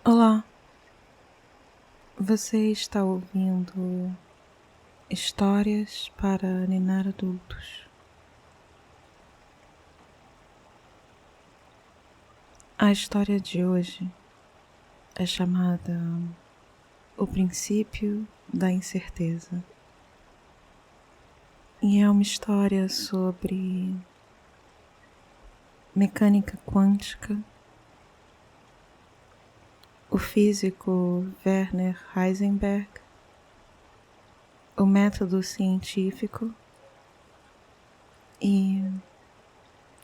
Olá, você está ouvindo Histórias para Ninar Adultos. A história de hoje é chamada O Princípio da Incerteza e é uma história sobre mecânica quântica. O físico Werner Heisenberg, o método científico e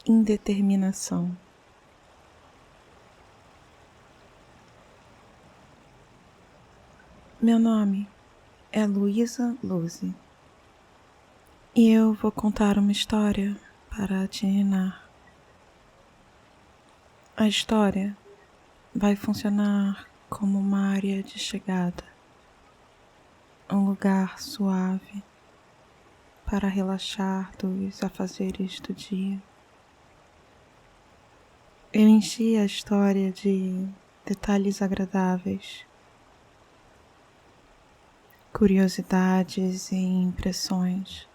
indeterminação. Meu nome é Luísa Luzi e eu vou contar uma história para te ninar. A história vai funcionar como uma área de chegada, um lugar suave para relaxar dos afazeres do dia. Eu enchi a história de detalhes agradáveis, curiosidades e impressões.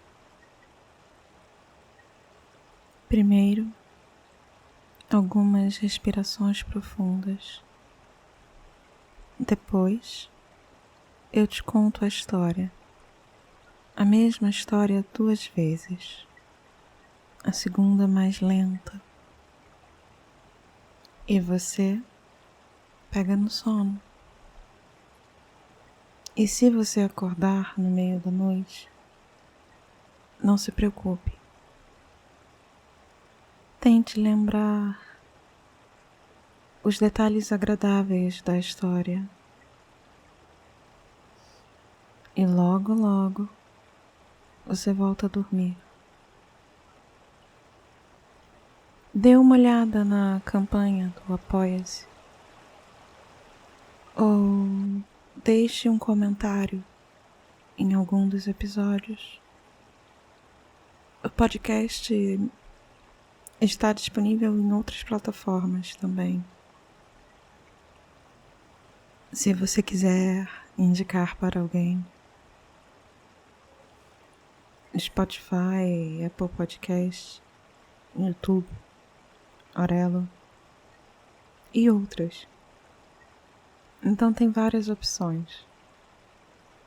Primeiro, algumas respirações profundas. Depois, eu te conto a história. A mesma história 2 vezes. A segunda mais lenta. E você pega no sono. E se você acordar no meio da noite, não se preocupe. Tente lembrar os detalhes agradáveis da história. E logo, logo, você volta a dormir. Dê uma olhada na campanha do Apoia-se. Ou deixe um comentário em algum dos episódios. O podcast está disponível em outras plataformas também. Se você quiser indicar para alguém, Spotify, Apple Podcast, YouTube, Orelo e outras. Então tem várias opções.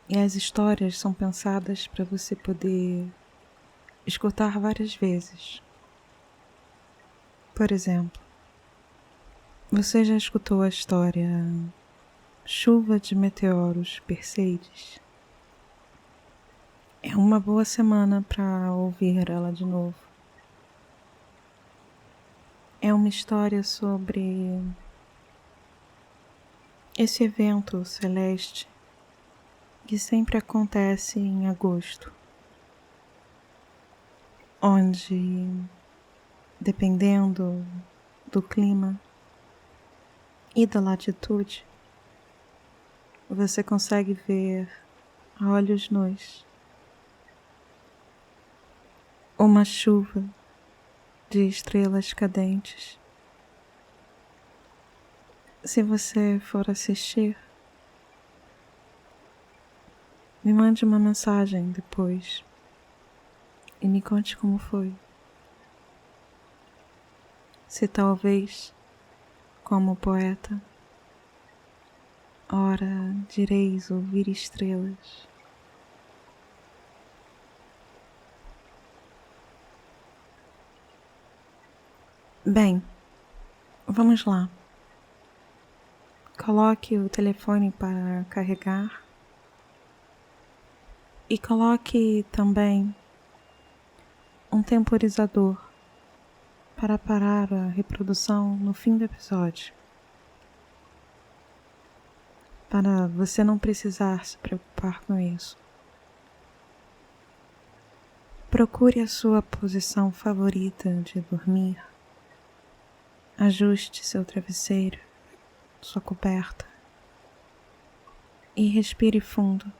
E as histórias são pensadas para você poder escutar várias vezes. Por exemplo, você já escutou a história Chuva de Meteoros Perseides? É uma boa semana para ouvir ela de novo. É uma história sobre esse evento celeste que sempre acontece em agosto, onde, dependendo do clima e da latitude, você consegue ver a olhos nus uma chuva de estrelas cadentes. Se você for assistir, me mande uma mensagem depois e me conte como foi. Se talvez, como poeta, ora direis ouvir estrelas. Bem, vamos lá. Coloque o telefone para carregar e coloque também um temporizador para parar a reprodução no fim do episódio, para você não precisar se preocupar com isso. Procure a sua posição favorita de dormir. Ajuste seu travesseiro, sua coberta e respire fundo.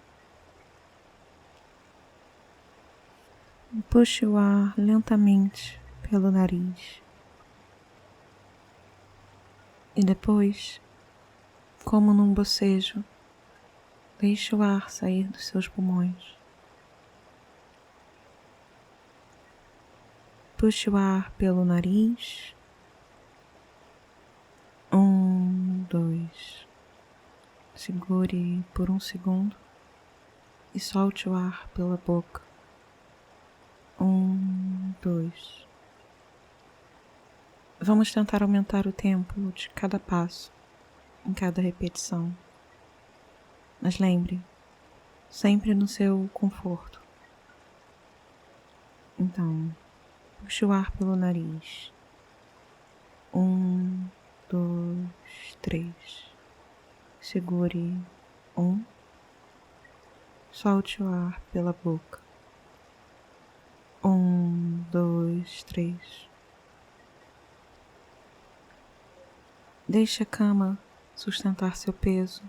Puxe o ar lentamente pelo nariz e depois como num bocejo, deixe o ar sair dos seus pulmões. Puxe o ar pelo nariz. 1, 2. Segure por 1 segundo e solte o ar pela boca. 1, 2. Vamos tentar aumentar o tempo de cada passo, em cada repetição. Mas lembre, sempre no seu conforto. Então, puxe o ar pelo nariz. 1, 2, 3. Segure 1. Solte o ar pela boca. 1, 2, 3. Deixe a cama sustentar seu peso.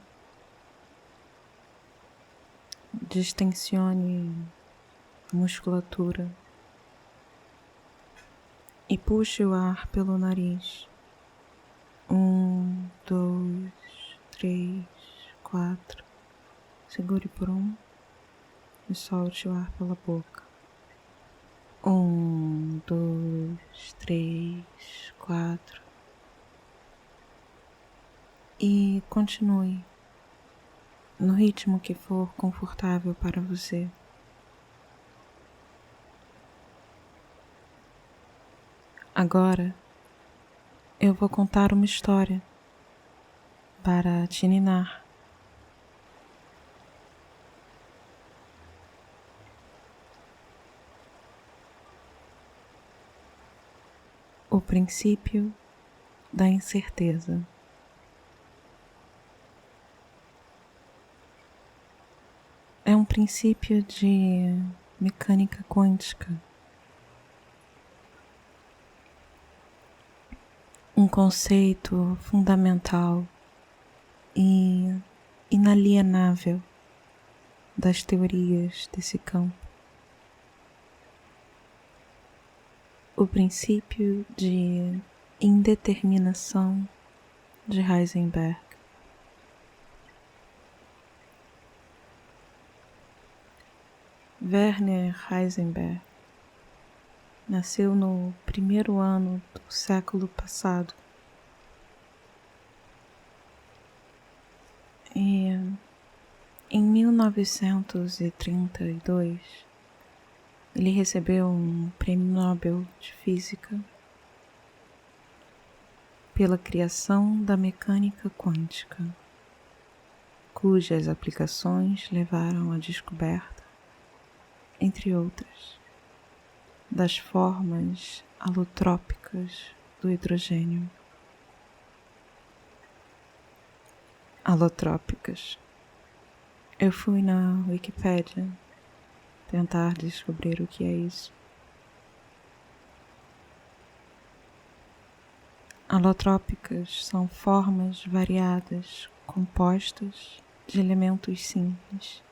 Distensione a musculatura e puxe o ar pelo nariz. 1, 2, 3, 4. Segure por 1 e solte o ar pela boca. 1, 2, 3, 4. E continue no ritmo que for confortável para você. Agora eu vou contar uma história para te ninar. O princípio da incerteza. É um princípio de mecânica quântica. Um conceito fundamental e inalienável das teorias desse campo. O princípio de indeterminação de Heisenberg. Werner Heisenberg nasceu no primeiro ano do século passado e em 1932 ele recebeu um prêmio Nobel de Física pela criação da mecânica quântica, cujas aplicações levaram à descoberta, entre outras, das formas alotrópicas do hidrogênio. Alotrópicas. Eu fui na Wikipédia tentar descobrir o que é isso. Alotrópicas são formas variadas, compostas de elementos simples.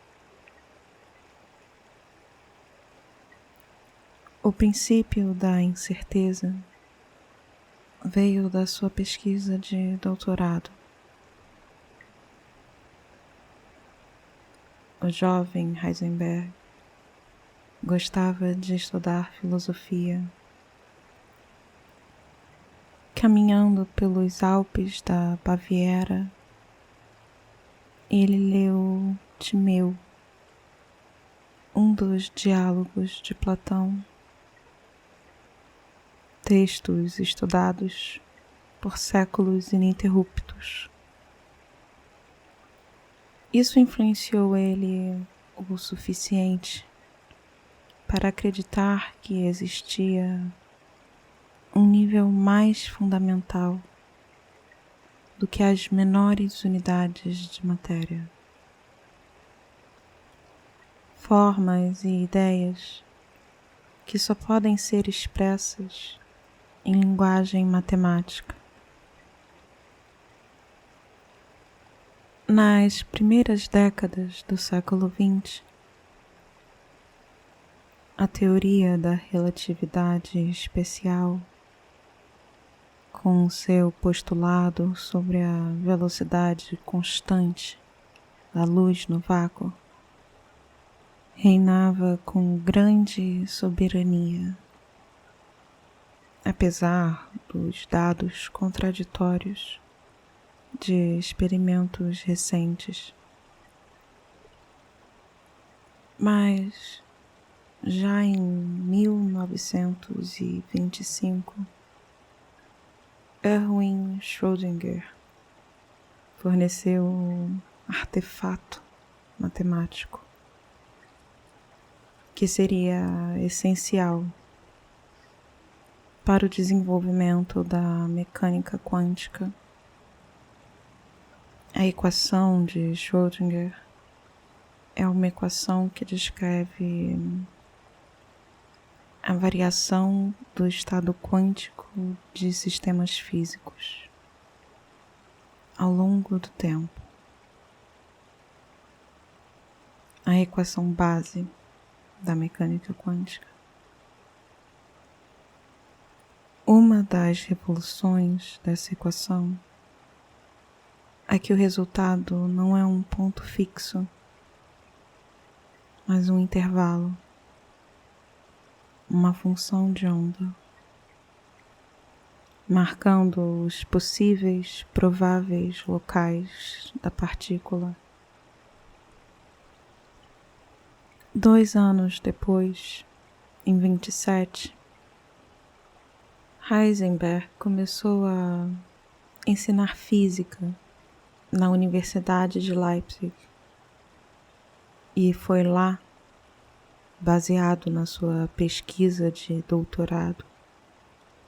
O princípio da incerteza veio da sua pesquisa de doutorado. O jovem Heisenberg gostava de estudar filosofia. Caminhando pelos Alpes da Baviera, ele leu Timeu, um dos diálogos de Platão, textos estudados por séculos ininterruptos. Isso influenciou ele o suficiente para acreditar que existia um nível mais fundamental do que as menores unidades de matéria. Formas e ideias que só podem ser expressas em linguagem matemática. Nas primeiras décadas do século XX, a teoria da relatividade especial com seu postulado sobre a velocidade constante da luz no vácuo, reinava com grande soberania, apesar dos dados contraditórios de experimentos recentes. Mas já em 1925, Erwin Schrödinger forneceu um artefato matemático que seria essencial para o desenvolvimento da mecânica quântica. A equação de Schrödinger é uma equação que descreve a variação do estado quântico de sistemas físicos ao longo do tempo. A equação base da mecânica quântica. Uma das revoluções dessa equação é que o resultado não é um ponto fixo, mas um intervalo, uma função de onda, marcando os possíveis, prováveis locais da partícula. 2 anos depois, em 27, Heisenberg começou a ensinar física na Universidade de Leipzig. E foi lá, baseado na sua pesquisa de doutorado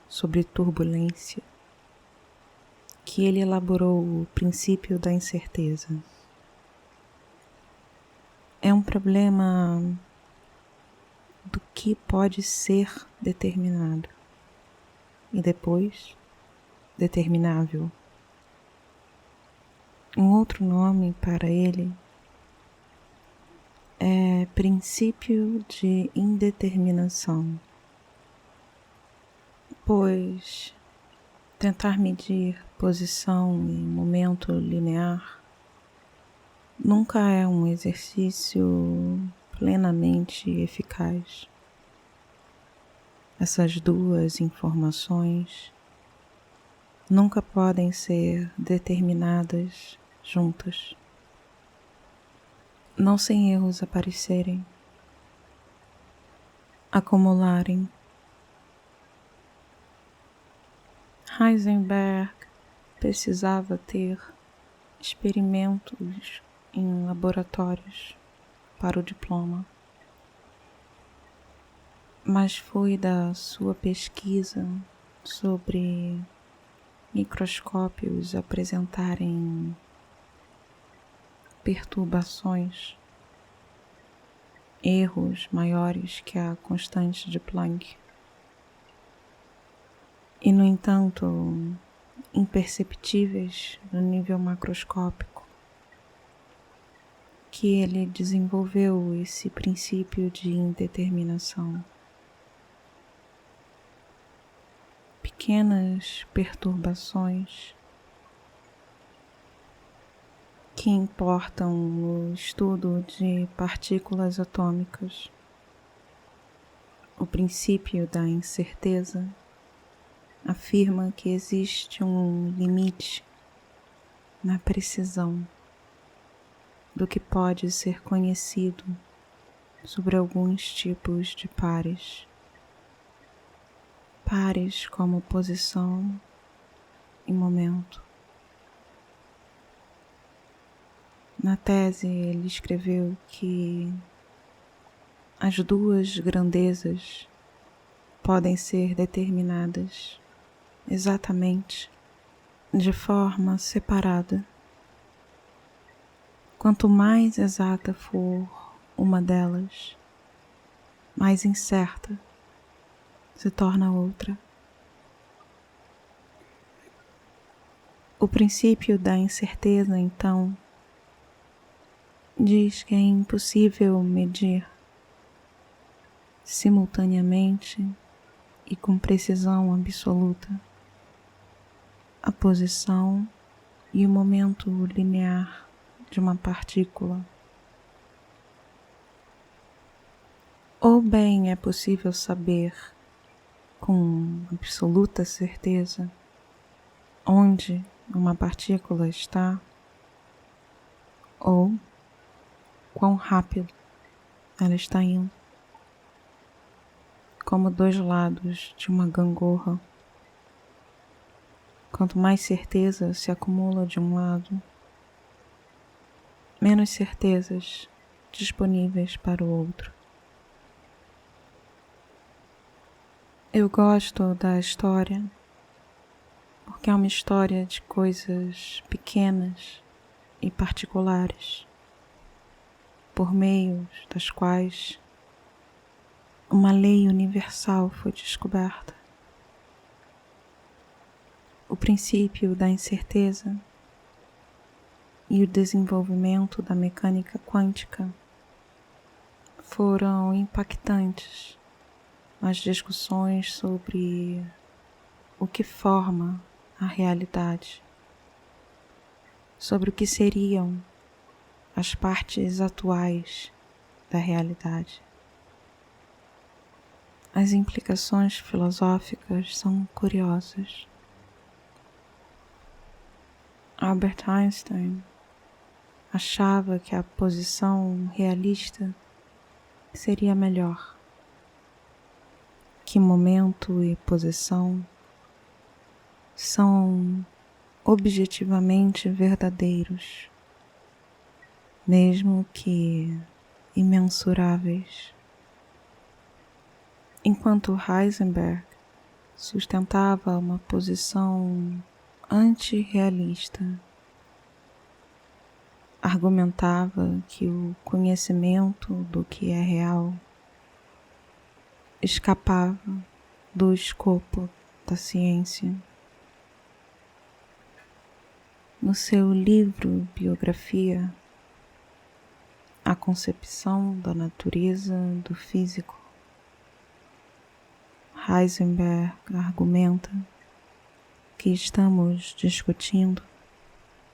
sobre turbulência, que ele elaborou o princípio da incerteza. É um problema do que pode ser determinado e depois determinável. Um outro nome para ele é princípio de indeterminação, pois tentar medir posição em momento linear nunca é um exercício plenamente eficaz. Essas duas informações nunca podem ser determinadas juntas, não sem erros aparecerem, acumularem. Heisenberg precisava ter experimentos em laboratórios para o diploma, mas foi da sua pesquisa sobre microscópios apresentarem perturbações, erros maiores que a constante de Planck, e no entanto imperceptíveis no nível macroscópico, que ele desenvolveu esse princípio de indeterminação. Pequenas perturbações que importam no estudo de partículas atômicas. O princípio da incerteza afirma que existe um limite na precisão do que pode ser conhecido sobre alguns tipos de pares. Pares como posição e momento. Na tese, ele escreveu que as duas grandezas podem ser determinadas exatamente de forma separada. Quanto mais exata for uma delas, mais incerta se torna outra. O princípio da incerteza, então, diz que é impossível medir simultaneamente e com precisão absoluta a posição e o momento linear de uma partícula. Ou bem é possível saber com absoluta certeza onde uma partícula está, ou quão rápido ela está indo, como dois lados de uma gangorra. Quanto mais certeza se acumula de um lado, menos certezas disponíveis para o outro. Eu gosto da história porque é uma história de coisas pequenas e particulares, por meio das quais uma lei universal foi descoberta. O princípio da incerteza e o desenvolvimento da mecânica quântica foram impactantes nas discussões sobre o que forma a realidade, sobre o que seriam as partes atuais da realidade. As implicações filosóficas são curiosas. Albert Einstein achava que a posição realista seria melhor, que momento e posição são objetivamente verdadeiros, mesmo que imensuráveis. Enquanto Heisenberg sustentava uma posição antirrealista, argumentava que o conhecimento do que é real escapava do escopo da ciência. No seu livro biografia, A Concepção da Natureza do Físico, Heisenberg argumenta que estamos discutindo,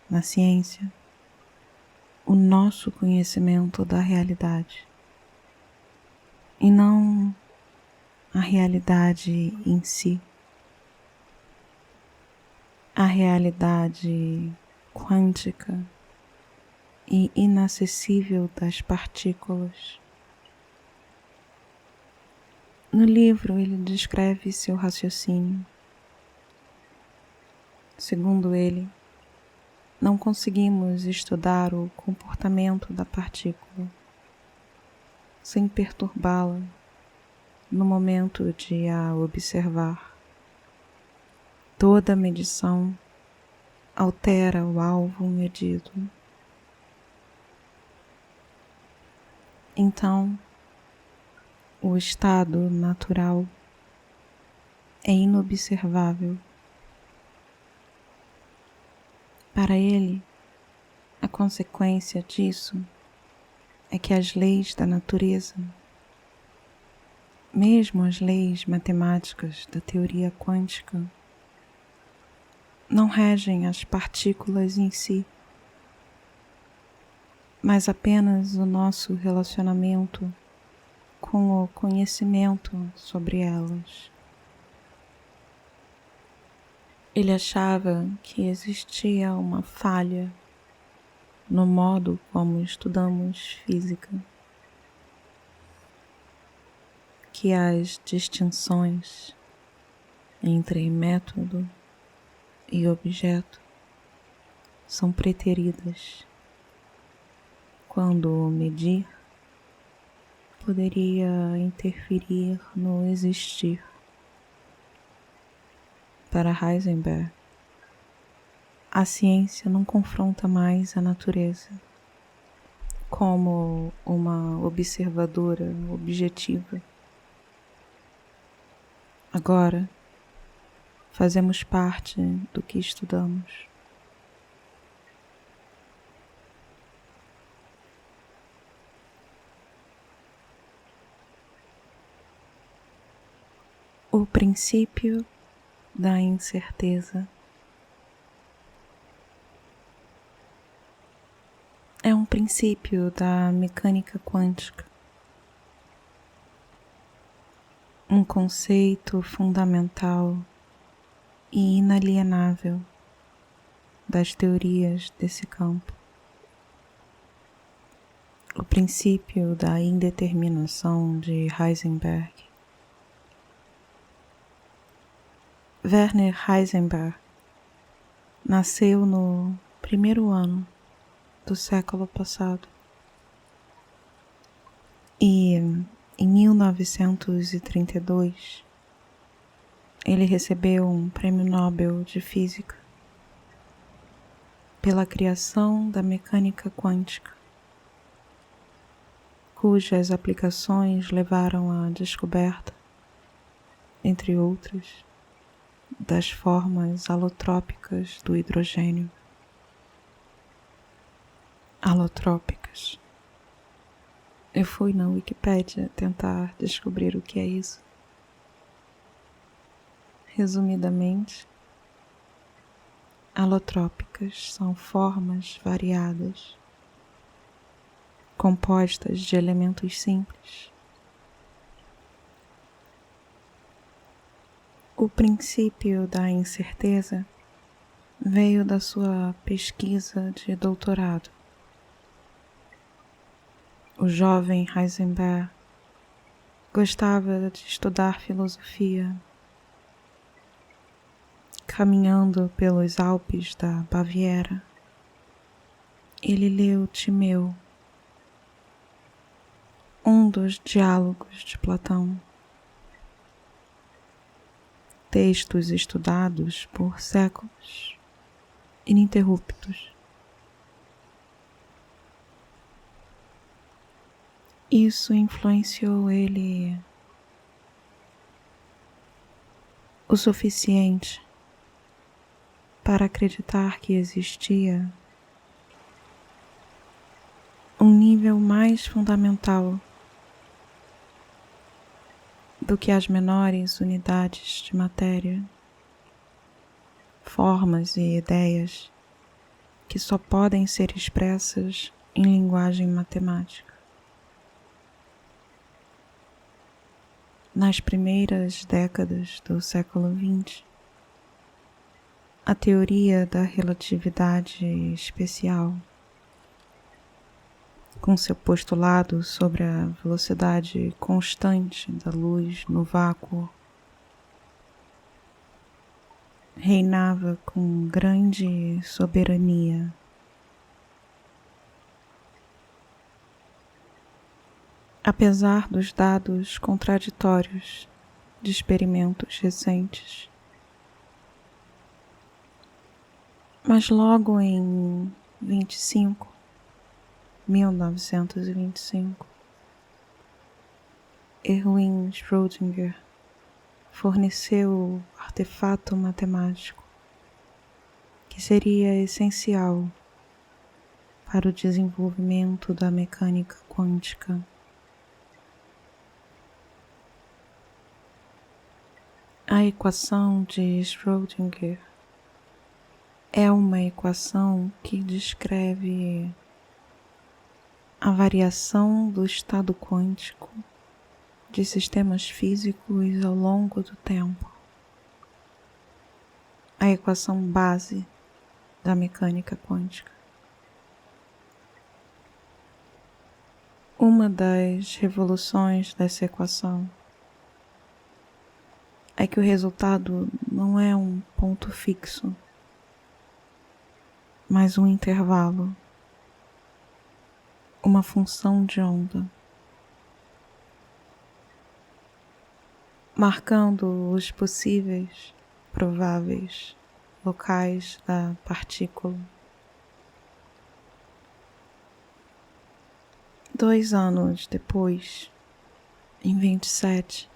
na ciência, o nosso conhecimento da realidade, e não a realidade em si. A realidade quântica e inacessível das partículas. No livro, ele descreve seu raciocínio. Segundo ele, não conseguimos estudar o comportamento da partícula sem perturbá-la no momento de a observar. Toda medição altera o alvo medido. Então, o estado natural é inobservável. Para ele, a consequência disso é que as leis da natureza, mesmo as leis matemáticas da teoria quântica, não regem as partículas em si, mas apenas o nosso relacionamento com o conhecimento sobre elas. Ele achava que existia uma falha no modo como estudamos física, que as distinções entre método e objeto são preteridas, quando medir poderia interferir no existir. Para Heisenberg, a ciência não confronta mais a natureza como uma observadora objetiva. Agora, fazemos parte do que estudamos. O princípio da incerteza é um princípio da mecânica quântica, um conceito fundamental e inalienável das teorias desse campo. O princípio da indeterminação de Heisenberg. Werner Heisenberg nasceu no primeiro ano do século passado e, em 1932, ele recebeu um prêmio Nobel de Física pela criação da mecânica quântica, cujas aplicações levaram à descoberta, entre outras, das formas alotrópicas do hidrogênio. Alotrópicas. Eu fui na Wikipédia tentar descobrir o que é isso. Resumidamente, alotrópicas são formas variadas, compostas de elementos simples. O princípio da incerteza veio da sua pesquisa de doutorado. O jovem Heisenberg gostava de estudar filosofia. Caminhando pelos Alpes da Baviera, ele leu Timeu, um dos diálogos de Platão. Textos estudados por séculos ininterruptos. Isso influenciou ele o suficiente para acreditar que existia um nível mais fundamental do que as menores unidades de matéria, formas e ideias que só podem ser expressas em linguagem matemática. Nas primeiras décadas do século XX, a teoria da relatividade especial, com seu postulado sobre a velocidade constante da luz no vácuo, reinava com grande soberania. Apesar dos dados contraditórios de experimentos recentes. Mas logo em 1925, Erwin Schrödinger forneceu o artefato matemático que seria essencial para o desenvolvimento da mecânica quântica. A equação de Schrödinger é uma equação que descreve a variação do estado quântico de sistemas físicos ao longo do tempo. A equação base da mecânica quântica. Uma das revoluções dessa equação é que o resultado não é um ponto fixo, mas um intervalo, uma função de onda, marcando os possíveis, prováveis locais da partícula. 2 anos depois, em 27,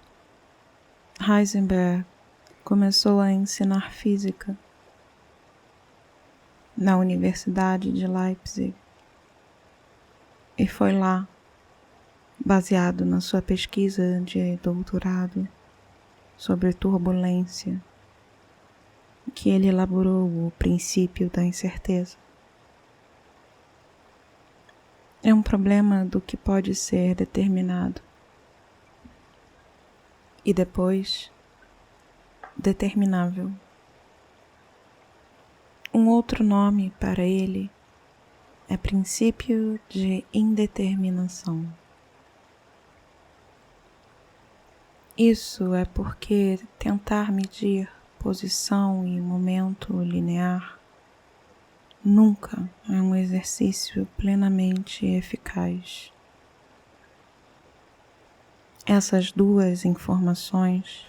Heisenberg começou a ensinar física na Universidade de Leipzig e foi lá, baseado na sua pesquisa de doutorado sobre turbulência, que ele elaborou o princípio da incerteza. é um problema do que pode ser determinado e depois determinável. Um outro nome para ele é princípio de indeterminação. Isso é porque tentar medir posição e momento linear nunca é um exercício plenamente eficaz. Essas duas informações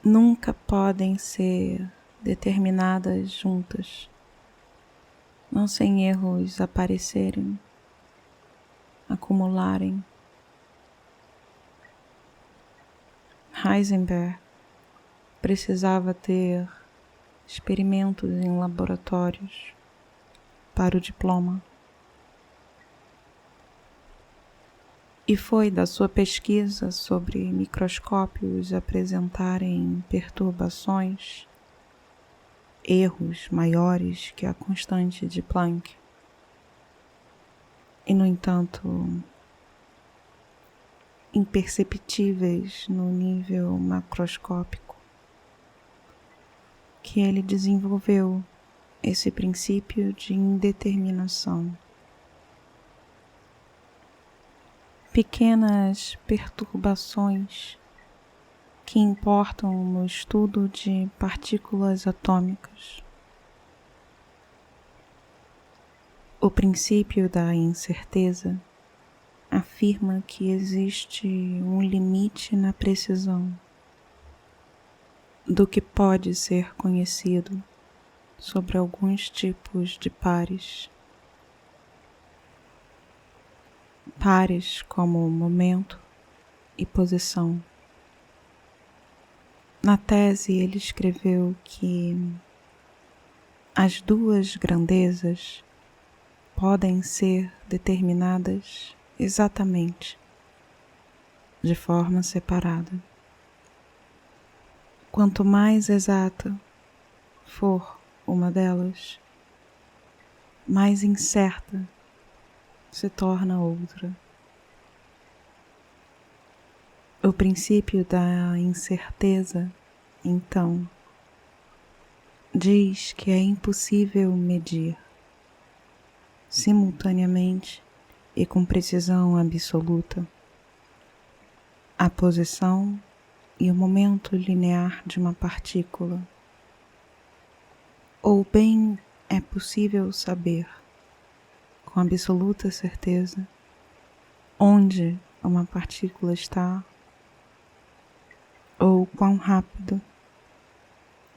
nunca podem ser determinadas juntas, não sem erros aparecerem, acumularem. Heisenberg precisava ter experimentos em laboratórios para o diploma. E foi da sua pesquisa sobre microscópios apresentarem perturbações, erros maiores que a constante de Planck. E, no entanto, imperceptíveis no nível macroscópico, que ele desenvolveu esse princípio de indeterminação. Pequenas perturbações que importam no estudo de partículas atômicas. O princípio da incerteza afirma que existe um limite na precisão do que pode ser conhecido sobre alguns tipos de pares. Pares como momento e posição. Na tese, ele escreveu que as duas grandezas podem ser determinadas exatamente, de forma separada. Quanto mais exata for uma delas, mais incerta se torna outra. O princípio da incerteza, então, diz que é impossível medir simultaneamente e com precisão absoluta a posição e o momento linear de uma partícula. Ou bem é possível saber com absoluta certeza onde uma partícula está ou quão rápido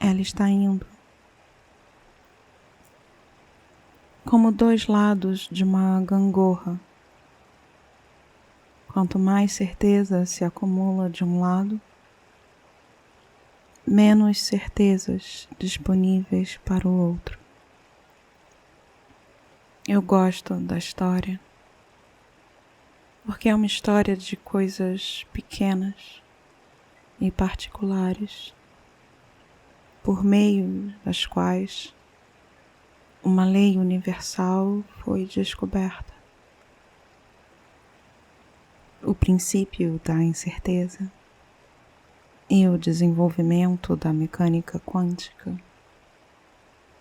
ela está indo. Como dois lados de uma gangorra. Quanto mais certeza se acumula de um lado, menos certezas disponíveis para o outro. Eu gosto da história, porque é uma história de coisas pequenas e particulares, por meio das quais uma lei universal foi descoberta. O princípio da incerteza e o desenvolvimento da mecânica quântica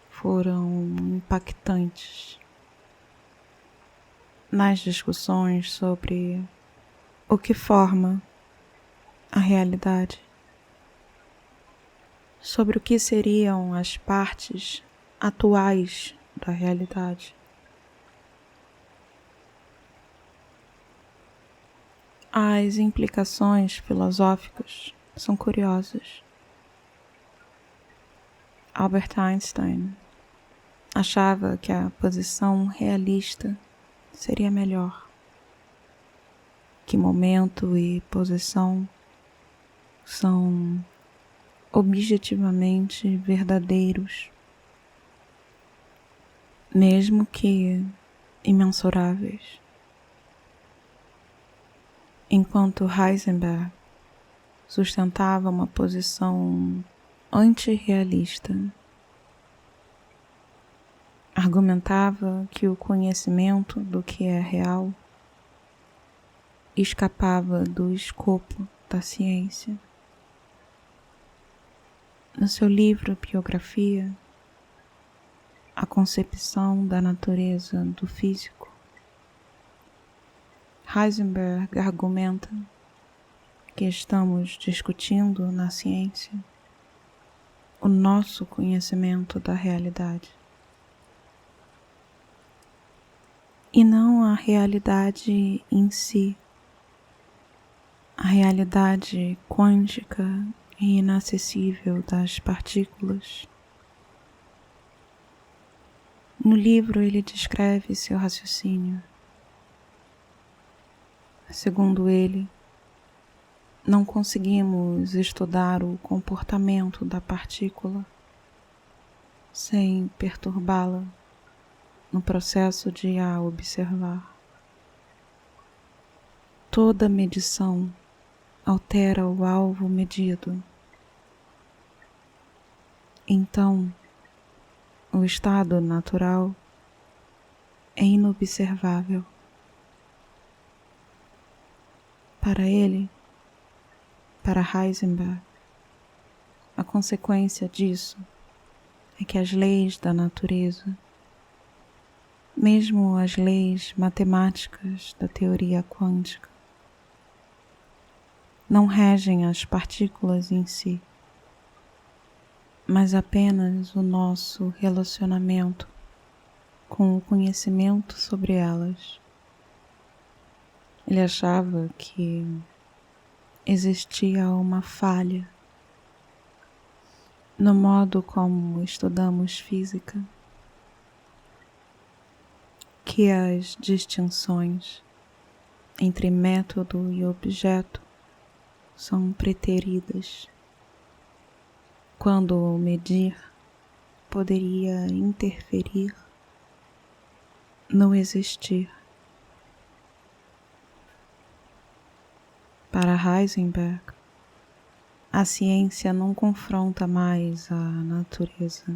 foram impactantes nas discussões sobre o que forma a realidade, sobre o que seriam as partes atuais da realidade. As implicações filosóficas são curiosas. Albert Einstein achava que a posição realista seria melhor, que momento e posição são objetivamente verdadeiros, mesmo que imensuráveis. Enquanto Heisenberg sustentava uma posição antirrealista. Argumentava que o conhecimento do que é real escapava do escopo da ciência. No seu livro Biografia, A Concepção da Natureza do Físico, Heisenberg argumenta que estamos discutindo na ciência o nosso conhecimento da realidade e não a realidade em si, a realidade quântica e inacessível das partículas. No livro ele descreve seu raciocínio. Segundo ele, não conseguimos estudar o comportamento da partícula sem perturbá-la no processo de a observar. Toda medição altera o alvo medido. Então, o estado natural é inobservável. Para ele, para Heisenberg, a consequência disso é que as leis da natureza, mesmo as leis matemáticas da teoria quântica, não regem as partículas em si, mas apenas o nosso relacionamento com o conhecimento sobre elas. Ele achava que existia uma falha no modo como estudamos física, que as distinções entre método e objeto são preteridas, quando o medir poderia interferir no existir. Para Heisenberg, a ciência não confronta mais a natureza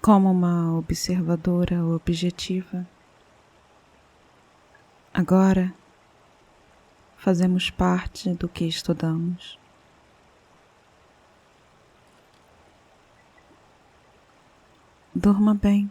como uma observadora objetiva. Agora, fazemos parte do que estudamos. Durma bem.